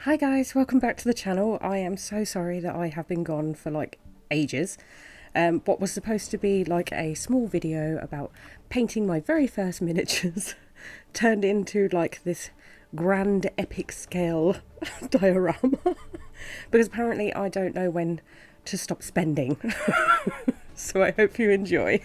Hi guys, welcome back to the channel. I am so sorry that I have been gone for like ages. What was supposed to be like a small video about painting my very first miniatures turned into like this grand epic scale diorama because apparently I don't know when to stop spending. So I hope you enjoy.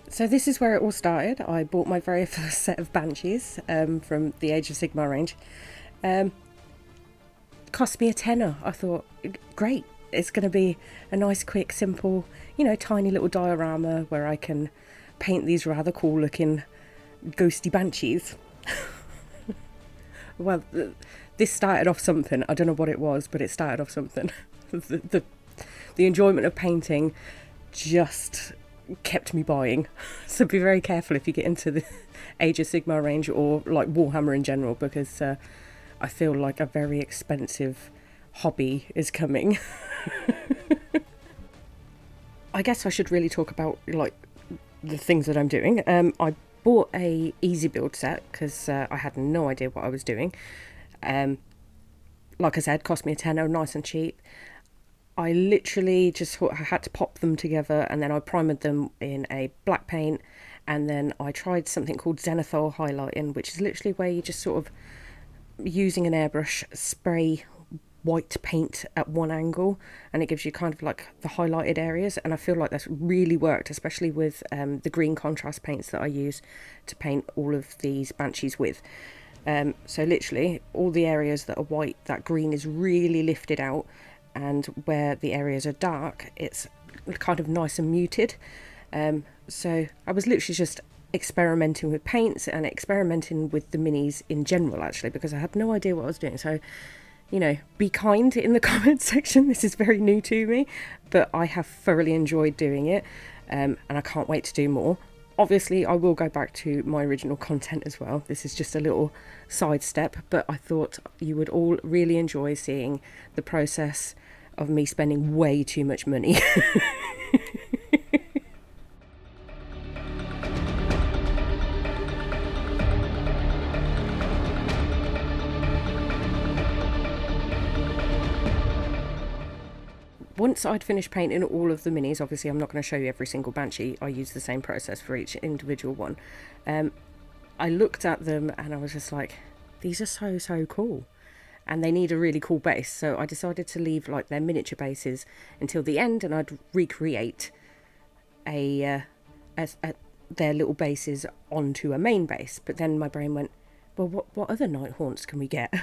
So this is where it all started. I bought my very first set of banshees from the Age of Sigmar range. Cost me a tenner. I thought, great, it's going to be a nice, quick, simple, tiny little diorama where I can paint these rather cool looking ghosty banshees. Well, this started off something. I don't know what it was, but it started off something. the enjoyment of painting just kept me buying. So be very careful if you get into the Age of Sigmar range or like Warhammer in general, because I feel like a very expensive hobby is coming. I guess I should really talk about like the things that I'm doing. I bought a easy build set because I had no idea what I was doing. Like I said, cost me a tenner, nice and cheap. I literally just thought I had to pop them together, and then I primed them in a black paint, and then I tried something called zenithal highlighting, which is literally where you just sort of using an airbrush spray white paint at one angle, and it gives you kind of like the highlighted areas. And I feel like that's really worked, especially with the green contrast paints that I use to paint all of these banshees with. So literally all the areas that are white, that green is really lifted out, and where the areas are dark, it's kind of nice and muted. So I was literally just experimenting with paints and experimenting with the minis in general, actually, because I had no idea what I was doing. So, be kind in the comments section. This is very new to me, but I have thoroughly enjoyed doing it, and I can't wait to do more. Obviously, I will go back to my original content as well. This is just a little sidestep, but I thought you would all really enjoy seeing the process of me spending way too much money. Once I'd finished painting all of the minis, obviously I'm not going to show you every single banshee, I use the same process for each individual one. I looked at them and I was just like, these are so cool. And they need a really cool base, so I decided to leave like their miniature bases until the end, and I'd recreate their little bases onto a main base. But then my brain went, well, what other Nighthaunts can we get?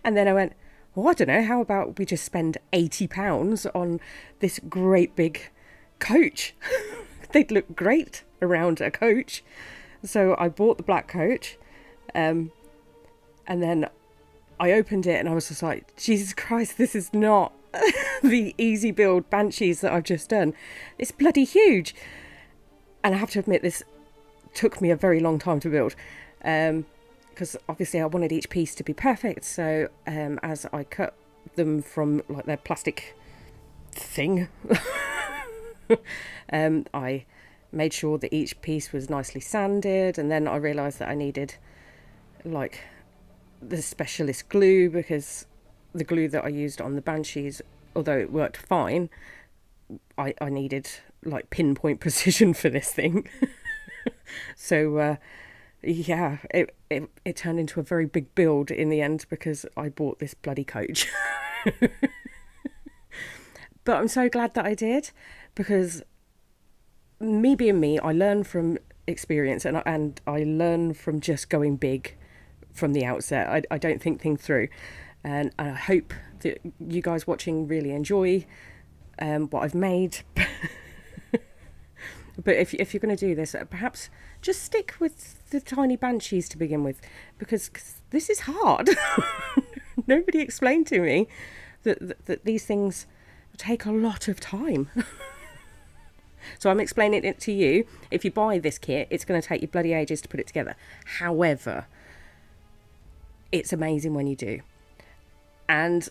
And then I went, well, I don't know, how about we just spend £80 on this great big coach? They'd look great around a coach. So I bought the black coach, and then I opened it and I was just like, Jesus Christ, this is not the easy build banshees that I've just done. It's bloody huge. And I have to admit, this took me a very long time to build, because obviously I wanted each piece to be perfect. So as I cut them from like their plastic thing, I made sure that each piece was nicely sanded, and then I realised that I needed like the specialist glue, because the glue that I used on the banshees, although it worked fine, I needed like pinpoint precision for this thing. So yeah, it turned into a very big build in the end because I bought this bloody coach. But I'm so glad that I did, because me being me, I learn from experience, and I learn from just going big from the outset. I don't think things through, and I hope that you guys watching really enjoy what I've made. But if you're going to do this, perhaps just stick with the tiny banshees to begin with, because this is hard. Nobody explained to me that these things take a lot of time. So I'm explaining it to you. If you buy this kit, it's going to take you bloody ages to put it together. However, it's amazing when you do. And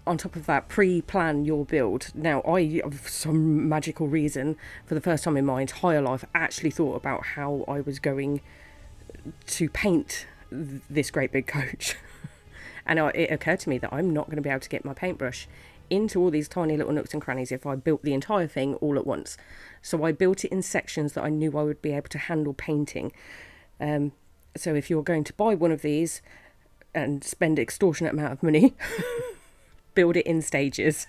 on top of that, pre-plan your build. Now, I, for some magical reason, for the first time in my entire life, actually thought about how I was going to paint this great big coach. And it occurred to me that I'm not going to be able to get my paintbrush into all these tiny little nooks and crannies if I built the entire thing all at once. So I built it in sections that I knew I would be able to handle painting. So if you're going to buy one of these and spend extortionate amount of money, build it in stages.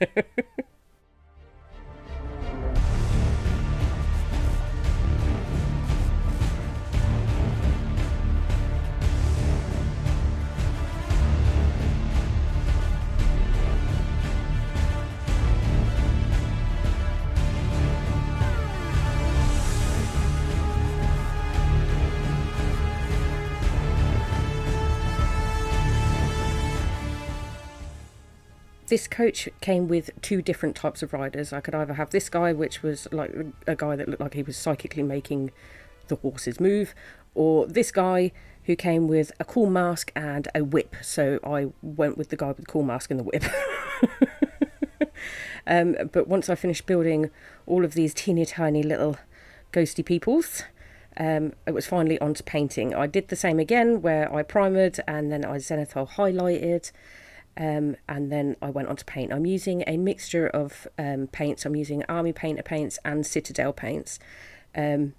This coach came with two different types of riders. I could either have this guy, which was like a guy that looked like he was psychically making the horses move, or this guy who came with a cool mask and a whip. So I went with the guy with the cool mask and the whip. But once I finished building all of these teeny tiny little ghosty peoples, it was finally on to painting. I did the same again, where I primered and then I zenithal highlighted. And then I went on to paint. I'm using a mixture of paints. I'm using Army Painter paints and Citadel paints. I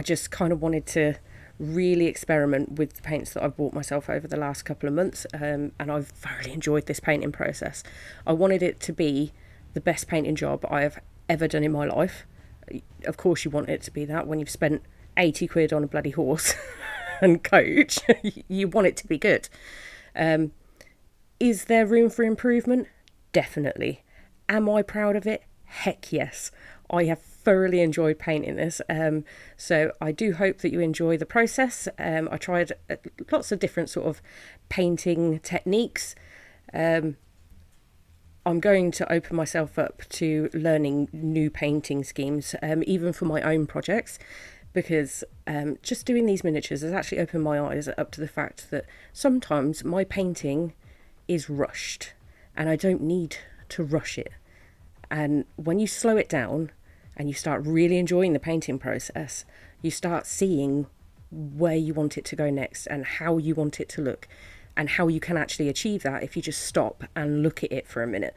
just kind of wanted to really experiment with the paints that I've bought myself over the last couple of months, and I've thoroughly enjoyed this painting process. I wanted it to be the best painting job I have ever done in my life. Of course you want it to be that when you've spent 80 quid on a bloody horse and coach. You want it to be good. Is there room for improvement? Definitely. Am I proud of it? Heck yes. I have thoroughly enjoyed painting this. So I do hope that you enjoy the process. I tried lots of different sort of painting techniques. I'm going to open myself up to learning new painting schemes, even for my own projects, because just doing these miniatures has actually opened my eyes up to the fact that sometimes my painting is rushed and I don't need to rush it. And when you slow it down and you start really enjoying the painting process, you start seeing where you want it to go next and how you want it to look and how you can actually achieve that if you just stop and look at it for a minute.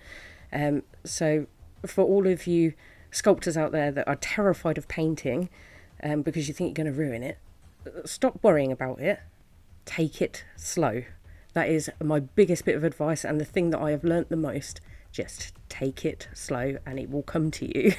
So for all of you sculptors out there that are terrified of painting because you think you're going to ruin it, stop worrying about it. Take it slow. That is my biggest bit of advice, and the thing that I have learnt the most. Just take it slow and it will come to you.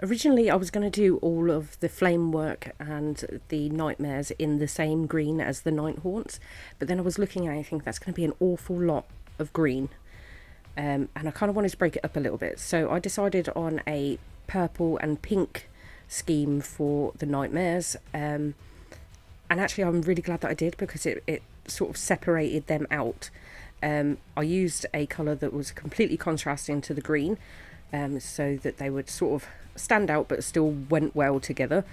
Originally I was going to do all of the flame work and the nightmares in the same green as the Nighthaunts, but then I was looking at it and I think that's going to be an awful lot of green, and I kind of wanted to break it up a little bit, so I decided on a purple and pink scheme for the nightmares. And actually I'm really glad that I did, because it sort of separated them out. I used a colour that was completely contrasting to the green, so that they would sort of stand out but still went well together.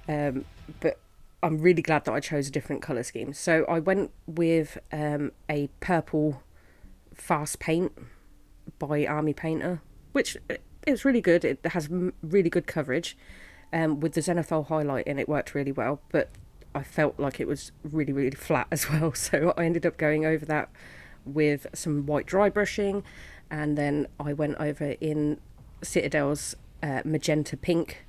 But I'm really glad that I chose a different colour scheme. So I went with a purple fast paint by Army Painter, which it's really good. It has really good coverage. With the zenithal highlight in, it worked really well, but I felt like it was really, really flat as well. So I ended up going over that with some white dry brushing, and then I went over in Citadel's magenta pink,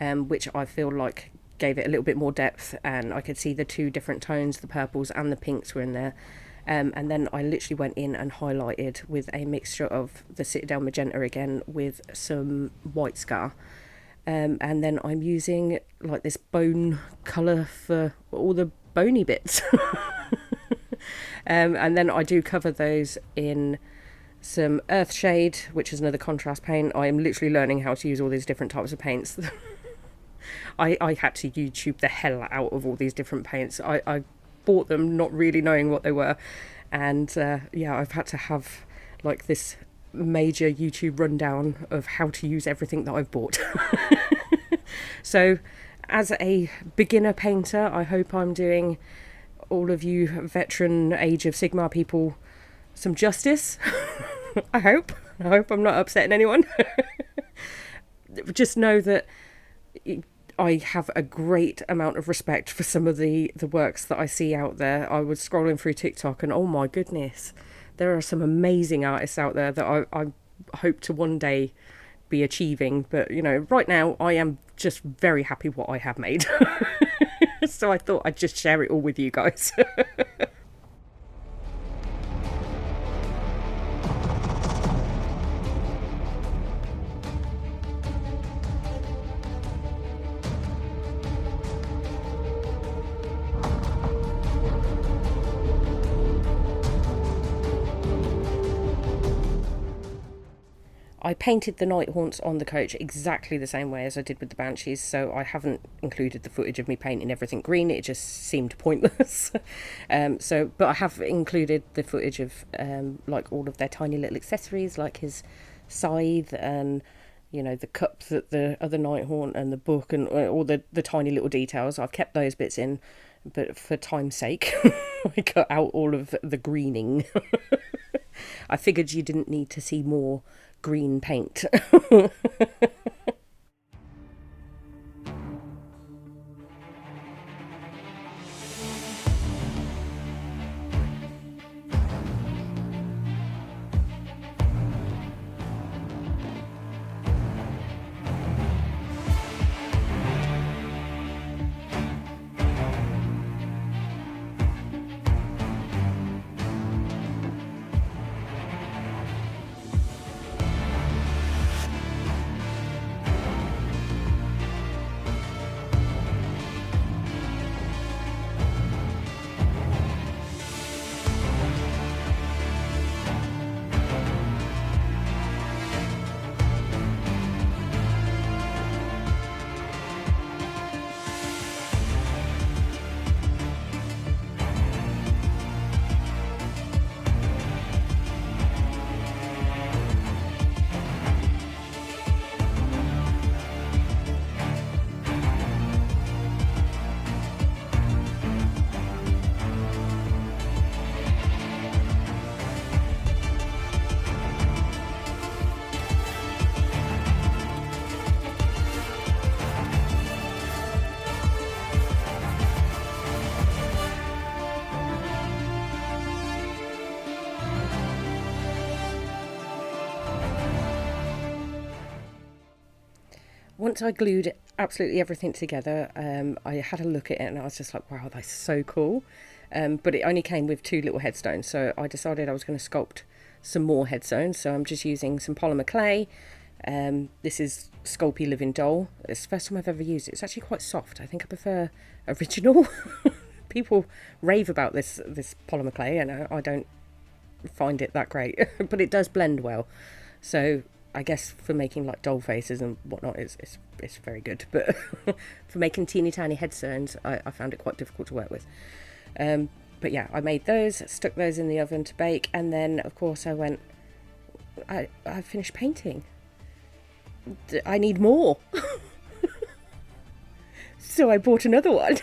which I feel like gave it a little bit more depth, and I could see the two different tones, the purples and the pinks were in there. And then I literally went in and highlighted with a mixture of the Citadel magenta again with some white scar. And then I'm using like this bone colour for all the bony bits. And then I do cover those in some Earthshade, which is another contrast paint. I am literally learning how to use all these different types of paints. I had to YouTube the hell out of all these different paints. I bought them not really knowing what they were, and yeah, I've had to have like this major YouTube rundown of how to use everything that I've bought. So as a beginner painter, I hope I'm doing all of you veteran Age of Sigmar people some justice. I hope I'm not upsetting anyone. Just know that I have a great amount of respect for some of the works that I see out there. I was scrolling through TikTok and oh my goodness, there are some amazing artists out there that I hope to one day be achieving. But, you know, right now I am just very happy what I have made. So I thought I'd just share it all with you guys. I painted the Nighthaunts on the coach exactly the same way as I did with the banshees, so I haven't included the footage of me painting everything green. It just seemed pointless. But I have included the footage of like all of their tiny little accessories, like his scythe and, you know, the cup that the other Nighthaunt and the book and all the tiny little details. I've kept those bits in, but for time's sake, I cut out all of the greening. I figured you didn't need to see more green paint. Once I glued absolutely everything together, I had a look at it and I was just like, wow, that's so cool. But it only came with 2 little headstones, so I decided I was going to sculpt some more headstones. So I'm just using some polymer clay. This is Sculpey Living Doll. It's the first time I've ever used it. It's actually quite soft. I think I prefer original. People rave about this polymer clay, and I don't find it that great, but it does blend well. So I guess for making like doll faces and whatnot, it's very good. But for making teeny tiny head stones, I found it quite difficult to work with. But yeah, I made those, stuck those in the oven to bake, and then of course I finished painting. I need more. So I bought another one.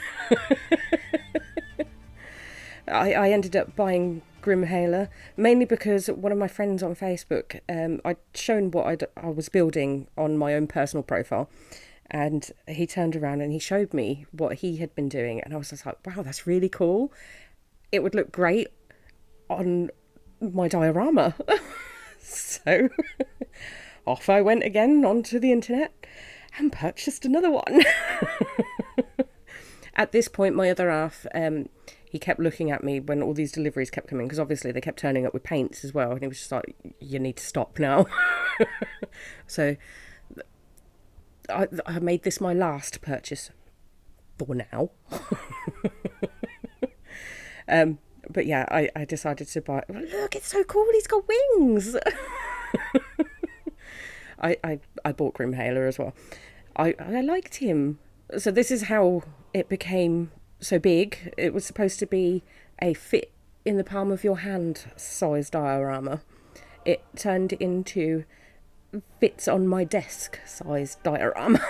I ended up buying grimhailer, mainly because one of my friends on Facebook, I'd shown what I was building on my own personal profile, and he turned around and he showed me what he had been doing, and I was just like, wow, that's really cool. It would look great on my diorama. So off I went again onto the internet and purchased another one. At this point, my other half, he kept looking at me when all these deliveries kept coming, because obviously they kept turning up with paints as well, and he was just like, you need to stop now. So I made this my last purchase for now. But yeah, I decided to buy, look, it's so cool, he's got wings. I bought grimhailer as well. I liked him. So this is how it became so big. It was supposed to be a fit in the palm of your hand size diorama. It turned into fits on my desk size diorama.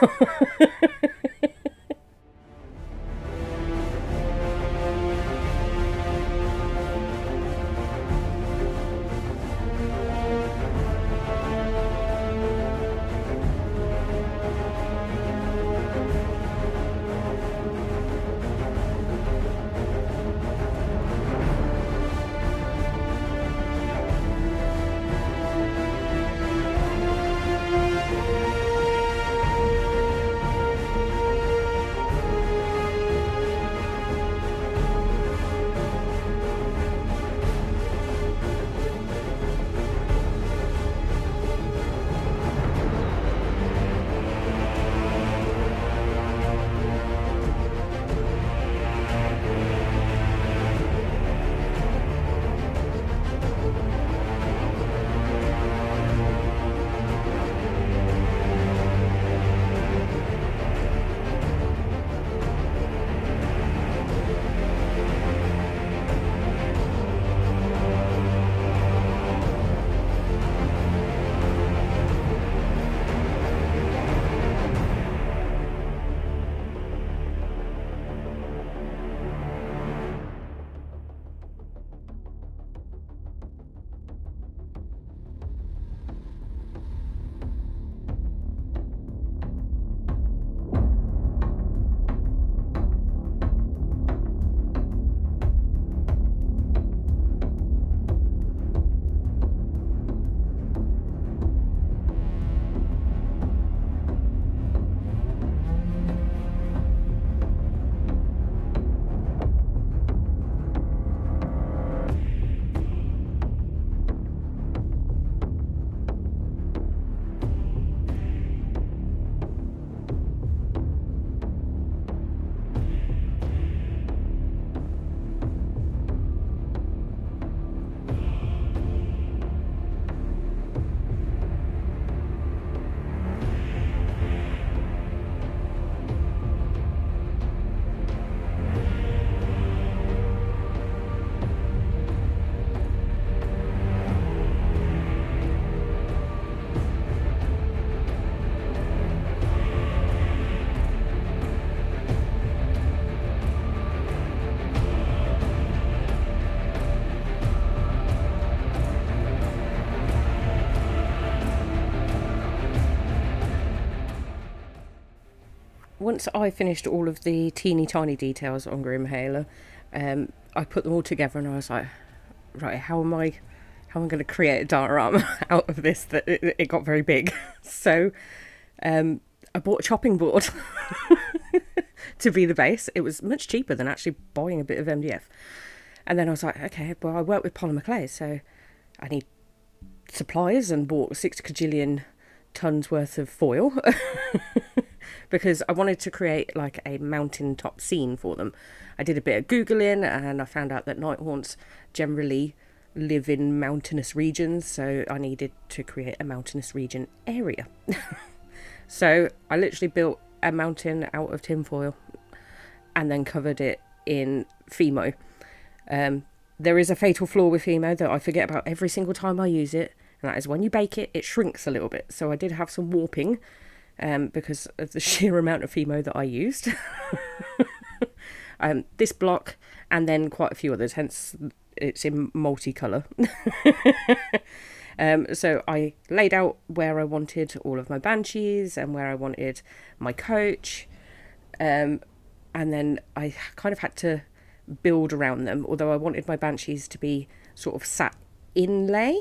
Once I finished all of the teeny tiny details on grimhailer, I put them all together and I was like, right, how am I going to create a diorama out of this that it got very big? So I bought a chopping board to be the base. It was much cheaper than actually buying a bit of MDF. And then I was like, okay, well, I work with polymer clay, so I need supplies, and bought 6 kajillion tons worth of foil. Because I wanted to create like a mountaintop scene for them. I did a bit of Googling and I found out that Nighthaunts generally live in mountainous regions, so I needed to create a mountainous region area. So I literally built a mountain out of tinfoil and then covered it in Fimo. There is a fatal flaw with Fimo that I forget about every single time I use it, and that is when you bake it, it shrinks a little bit. So I did have some warping because of the sheer amount of Fimo that I used. This block and then quite a few others, hence it's in multicolour. So I laid out where I wanted all of my banshees and where I wanted my coach, and then I kind of had to build around them. Although I wanted my banshees to be sort of sat inlay,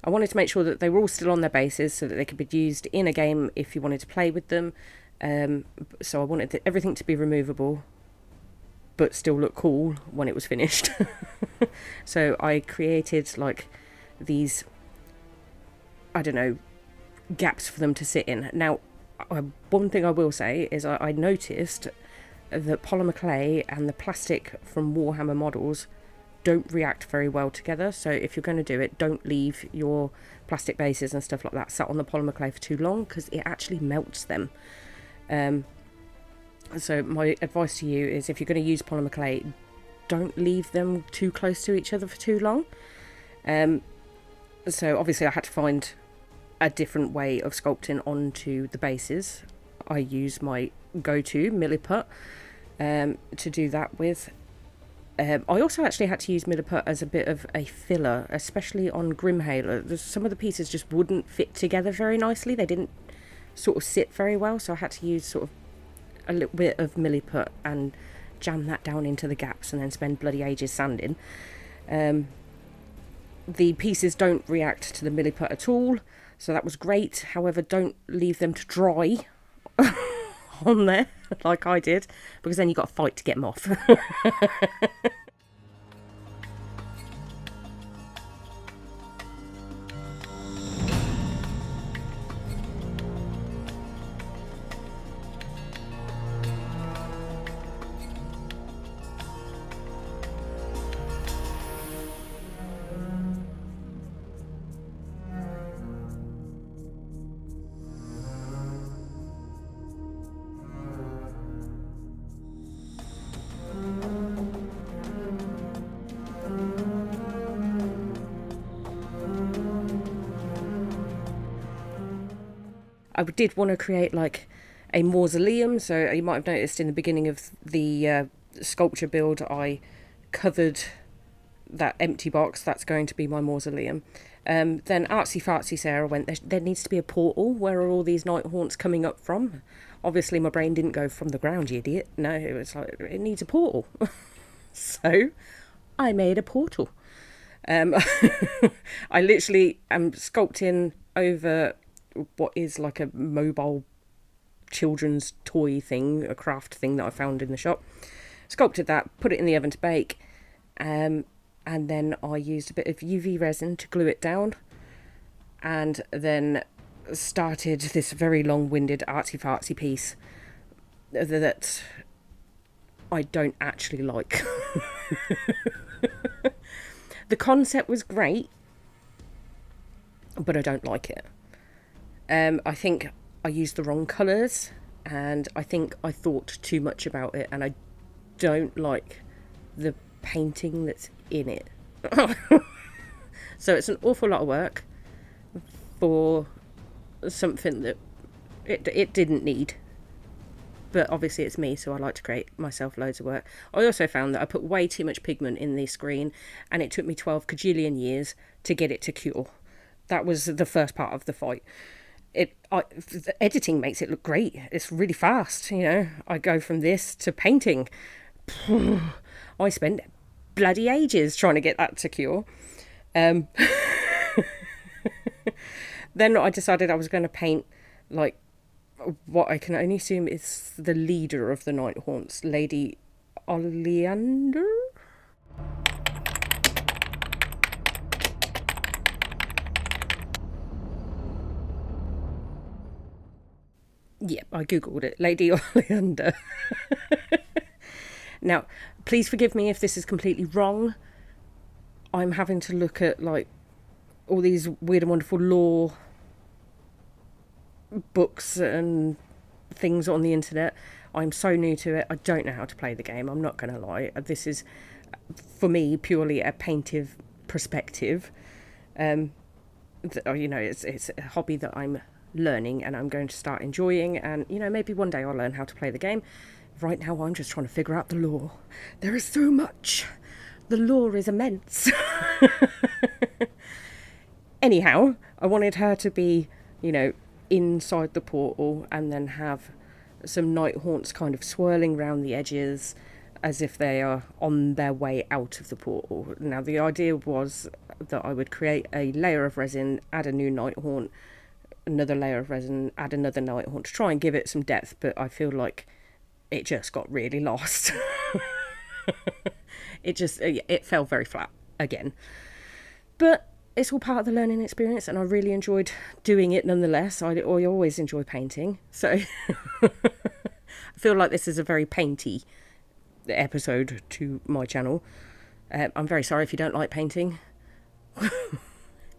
I wanted to make sure that they were all still on their bases so that they could be used in a game if you wanted to play with them. So I wanted everything to be removable but still look cool when it was finished. So I created like these, I don't know, gaps for them to sit in. Now, one thing I will say is I noticed that polymer clay and the plastic from Warhammer models don't react very well together. So if you're going to do it, don't leave your plastic bases and stuff like that sat on the polymer clay for too long, because it actually melts them. So my advice to you is, if you're going to use polymer clay, don't leave them too close to each other for too long. So obviously I had to find a different way of sculpting onto the bases. I use my go-to milliput to do that with. I also actually had to use milliput as a bit of a filler, especially on grimhailer. Some of the pieces just wouldn't fit together very nicely. They didn't sort of sit very well, so I had to use sort of a little bit of milliput and jam that down into the gaps and then spend bloody ages sanding. The pieces don't react to the milliput at all, so that was great. However, don't leave them to dry on there like I did, because then you've got to fight to get them off. I did want to create like a mausoleum, so you might have noticed in the beginning of the sculpture build I covered that empty box. That's going to be my mausoleum. Then artsy fartsy Sarah went, there needs to be a portal. Where are all these Nighthaunts coming up from? Obviously my brain didn't go from the ground, you idiot. No, it was like, it needs a portal. So I made a portal. I literally am sculpting over what is like a mobile children's toy thing, a craft thing that I found in the shop. Sculpted that, put it in the oven to bake, and then I used a bit of UV resin to glue it down, and then started this very long-winded artsy fartsy piece that I don't actually like. The concept was great, but I don't like it. I think I used the wrong colours, and I think I thought too much about it, and I don't like the painting that's in it. So it's an awful lot of work for something that it didn't need. But obviously it's me, so I like to create myself loads of work. I also found that I put way too much pigment in the screen, and it took me 12 kajillion years to get it to cure. That was the first part of the fight. The editing makes it look great. It's really fast, you know. I go from this to painting. I spent bloody ages trying to get that to cure. Then I decided I was going to paint like what I can only assume is the leader of the Nighthaunts, Lady Oleander. Yep, I googled it. Lady Oleander. Now, please forgive me if this is completely wrong. I'm having to look at like all these weird and wonderful lore books and things on the internet. I'm so new to it. I don't know how to play the game. I'm not going to lie. This is, for me, purely a paintive perspective. It's a hobby that I'm learning and I'm going to start enjoying. And, maybe one day I'll learn how to play the game. Right now, I'm just trying to figure out the lore. There is so much. The lore is immense. Anyhow, I wanted her to be, inside the portal and then have some Nighthaunts kind of swirling around the edges as if they are on their way out of the portal. Now, the idea was that I would create a layer of resin, add a new Nighthaunt, another layer of resin, add another Nighthaunt to try and give it some depth, but I feel like it just got really lost. It fell very flat again. But it's all part of the learning experience, and I really enjoyed doing it nonetheless. I always enjoy painting, so I feel like this is a very painty episode to my channel. I'm very sorry if you don't like painting.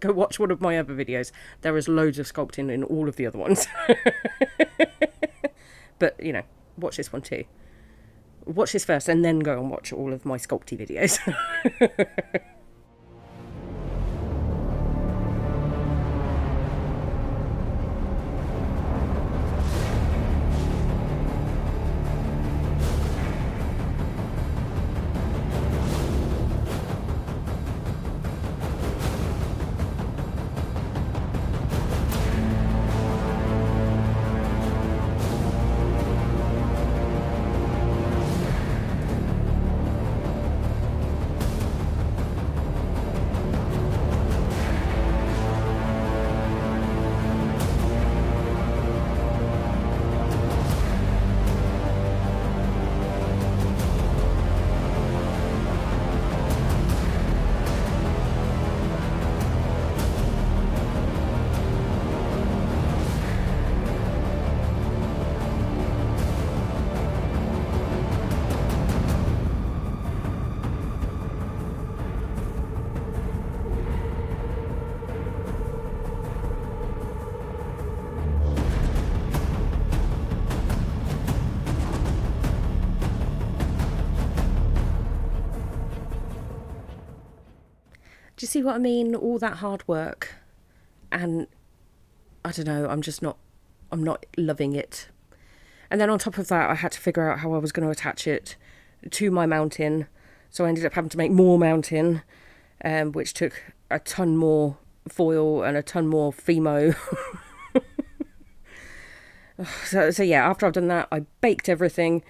Go watch one of my other videos. There is loads of sculpting in all of the other ones. But, watch this one too. Watch this first and then go and watch all of my sculpty videos. Do you see what I mean? All that hard work, and I don't know, I'm not loving it. And then on top of that, I had to figure out how I was going to attach it to my mountain. So I ended up having to make more mountain, which took a ton more foil and a ton more Fimo. So yeah, after I've done that, I baked everything.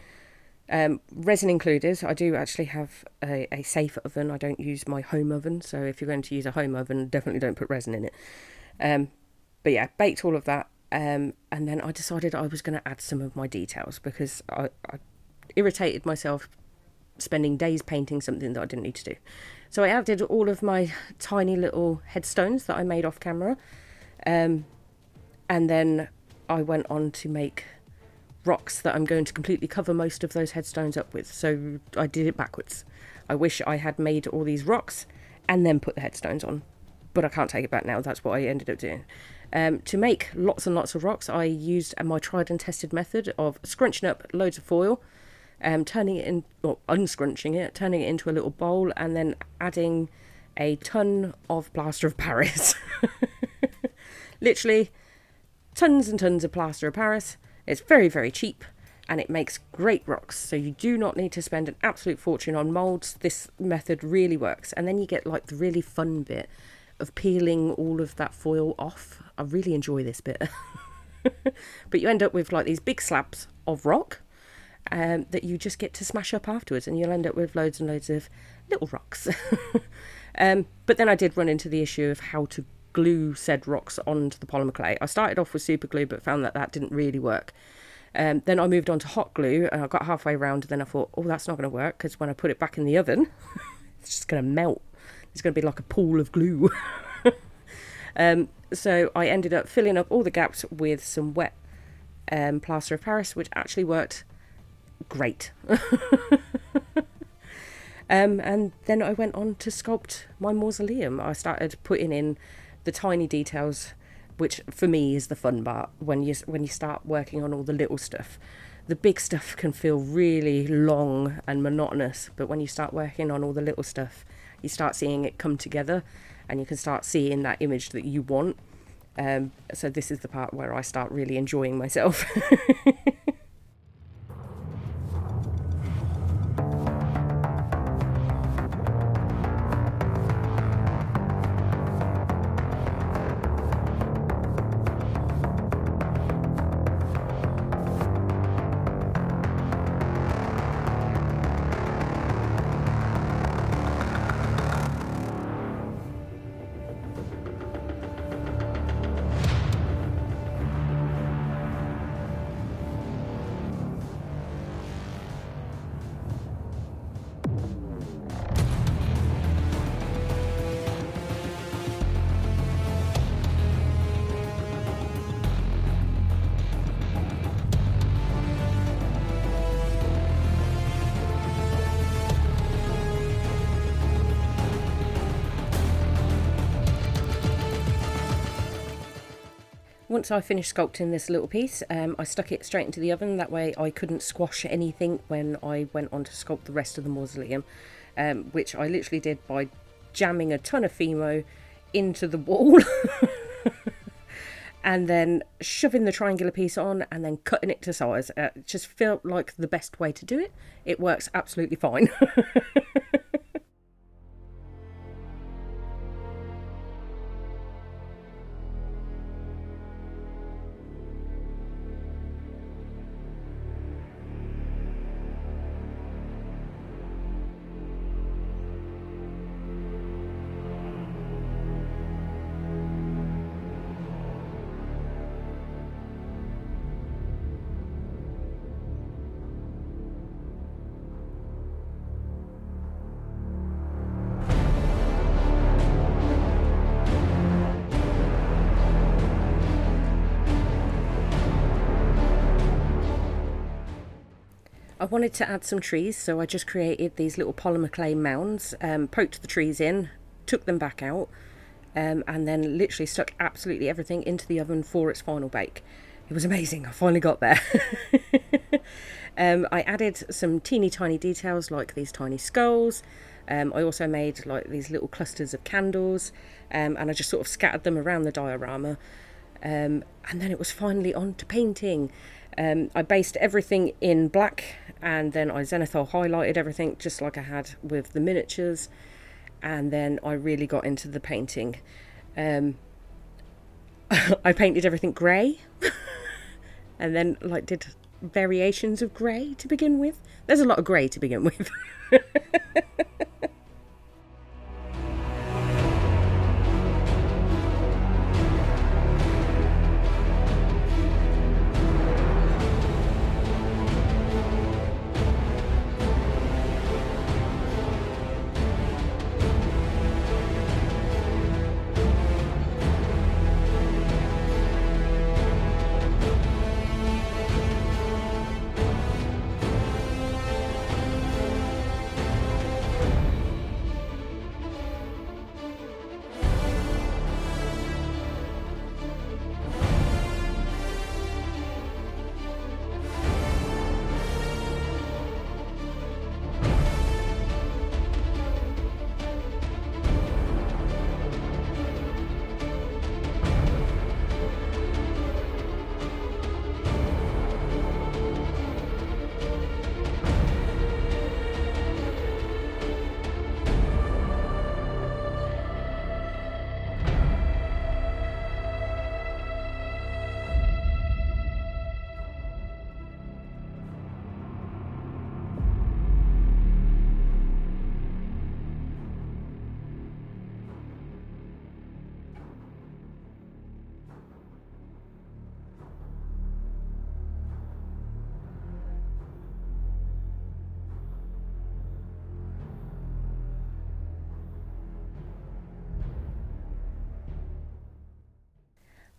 Resin included. I do actually have a safe oven. I don't use my home oven, so if you're going to use a home oven, definitely don't put resin in it. But yeah, baked all of that, and then I decided I was going to add some of my details because I irritated myself spending days painting something that I didn't need to do. So I added all of my tiny little headstones that I made off camera, and then I went on to make rocks that I'm going to completely cover most of those headstones up with. So I did it backwards. I wish I had made all these rocks and then put the headstones on, but I can't take it back now. That's what I ended up doing. To make lots and lots of rocks, I used my tried and tested method of scrunching up loads of foil, turning it in, or unscrunching it, turning it into a little bowl, and then adding a ton of plaster of Paris. Literally tons and tons of plaster of Paris. It's very, very cheap, and it makes great rocks. So you do not need to spend an absolute fortune on moulds. This method really works. And then you get like the really fun bit of peeling all of that foil off. I really enjoy this bit. But you end up with like these big slabs of rock that you just get to smash up afterwards, and you'll end up with loads and loads of little rocks. But then I did run into the issue of how to glue said rocks onto the polymer clay. I started off with super glue, but found that didn't really work. Then I moved on to hot glue, and I got halfway around, and then I thought, oh, that's not going to work, because when I put it back in the oven, it's just going to melt. It's going to be like a pool of glue. So I ended up filling up all the gaps with some wet plaster of Paris, which actually worked great. And then I went on to sculpt my mausoleum. I started putting in the tiny details, which for me is the fun part. When you start working on all the little stuff, the big stuff can feel really long and monotonous, but when you start working on all the little stuff, you start seeing it come together, and you can start seeing that image that you want. So this is the part where I start really enjoying myself. Once I finished sculpting this little piece, I stuck it straight into the oven. That way I couldn't squash anything when I went on to sculpt the rest of the mausoleum, which I literally did by jamming a ton of Fimo into the wall and then shoving the triangular piece on and then cutting it to size. It just felt like the best way to do it. It works absolutely fine. I wanted to add some trees, so I just created these little polymer clay mounds, poked the trees in, took them back out, and then literally stuck absolutely everything into the oven for its final bake. It was amazing. I finally got there. I added some teeny tiny details like these tiny skulls. I also made like these little clusters of candles, and I just sort of scattered them around the diorama. And then it was finally on to painting. I based everything in black, and then I zenithal highlighted everything just like I had with the miniatures, and then I really got into the painting. I painted everything grey and then like did variations of grey to begin with. There's a lot of grey to begin with.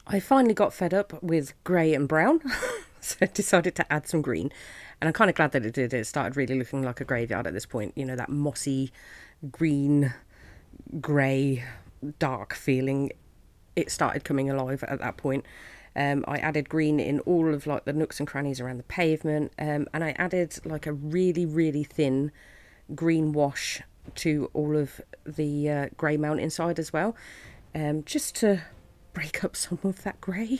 I finally got fed up with grey and brown, So I decided to add some green, and I'm kind of glad that it did. It started really looking like a graveyard at this point, you know, that mossy green, grey, dark feeling. It started coming alive at that point. I added green in all of like the nooks and crannies around the pavement, and I added like a really, really thin green wash to all of the grey mountainside as well, just to break up some of that grey.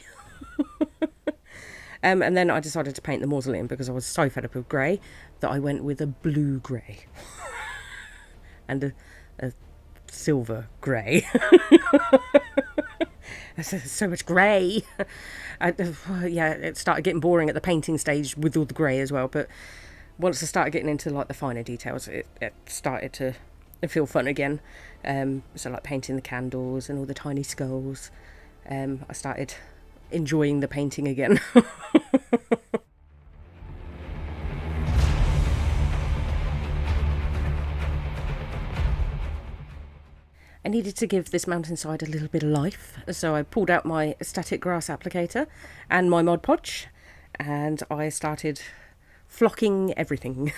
And then I decided to paint the mausoleum because I was so fed up of grey that I went with a blue grey and a silver grey. So much grey. Yeah, it started getting boring at the painting stage with all the grey as well, but once I started getting into like the finer details, it started to feel fun again. So like painting the candles and all the tiny skulls, I started enjoying the painting again. I needed to give this mountainside a little bit of life, so I pulled out my static grass applicator and my Mod Podge, and I started flocking everything.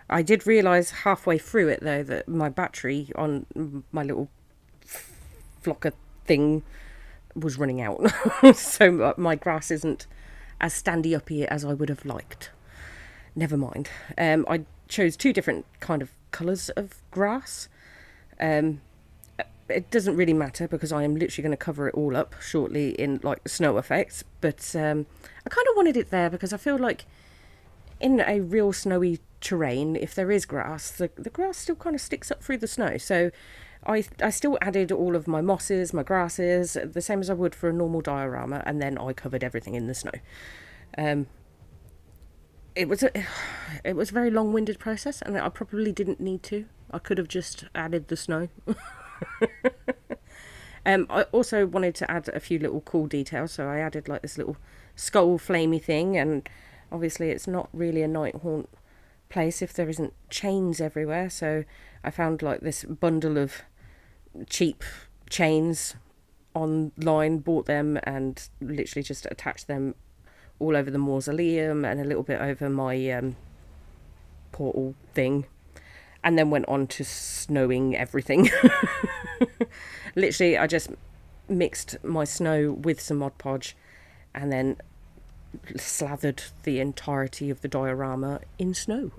I did realise halfway through it though that my battery on my little flocker thing was running out, so my grass isn't as standy uppy as I would have liked. Never mind. I chose 2 different kind of colours of grass. It doesn't really matter because I am literally going to cover it all up shortly in like snow effects, but I kind of wanted it there because I feel like in a real snowy terrain, if there is grass, the grass still kind of sticks up through the snow. So I still added all of my mosses, my grasses, the same as I would for a normal diorama, and then I covered everything in the snow. It was a very long-winded process, and I probably didn't need to. I could have just added the snow. I also wanted to add a few little cool details, so I added like this little skull flamey thing, and obviously it's not really a Nighthaunt place if there isn't chains everywhere, so I found like this bundle of cheap chains online, bought them, and literally just attached them all over the mausoleum and a little bit over my portal thing, and then went on to snowing everything. Literally, I just mixed my snow with some Mod Podge and then slathered the entirety of the diorama in snow.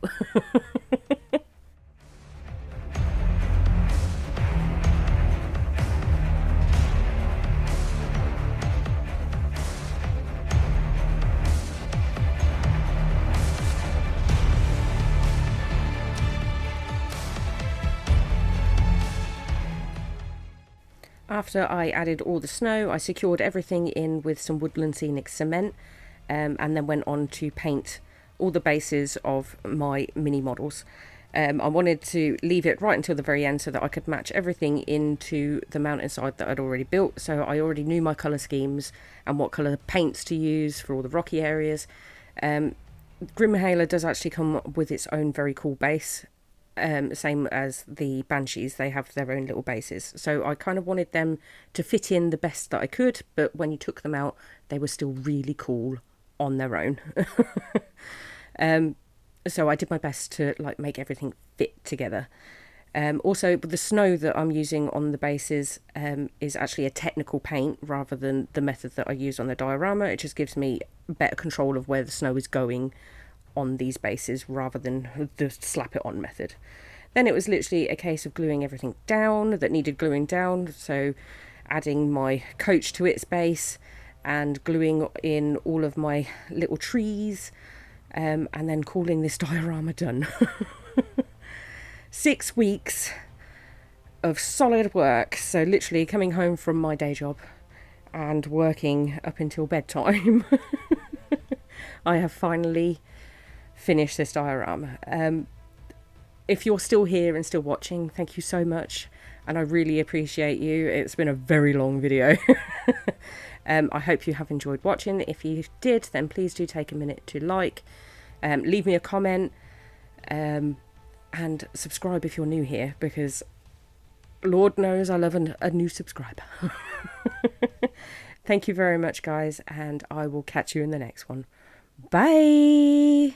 After I added all the snow, I secured everything in with some Woodland Scenic cement, and then went on to paint all the bases of my mini models. I wanted to leave it right until the very end so that I could match everything into the mountainside that I'd already built. So I already knew my colour schemes and what colour paints to use for all the rocky areas. Grimhailer does actually come with its own very cool base. Same as the banshees, they have their own little bases, so I kind of wanted them to fit in the best that I could, but when you took them out they were still really cool on their own. So I did my best to like make everything fit together. Also, the snow that I'm using on the bases is actually a technical paint rather than the method that I use on the diorama. It just gives me better control of where the snow is going on these bases rather than the slap it on method. Then it was literally a case of gluing everything down that needed gluing down, so adding my coach to its base and gluing in all of my little trees, and then calling this diorama done. 6 weeks of solid work, so literally coming home from my day job and working up until bedtime. I have finally finish this diorama. If you're still here and still watching, thank you so much, and I really appreciate you. It's been a very long video. I hope you have enjoyed watching. If you did, then please do take a minute to like, leave me a comment, and subscribe if you're new here, because Lord knows I love a new subscriber. Thank you very much, guys, and I will catch you in the next one. Bye!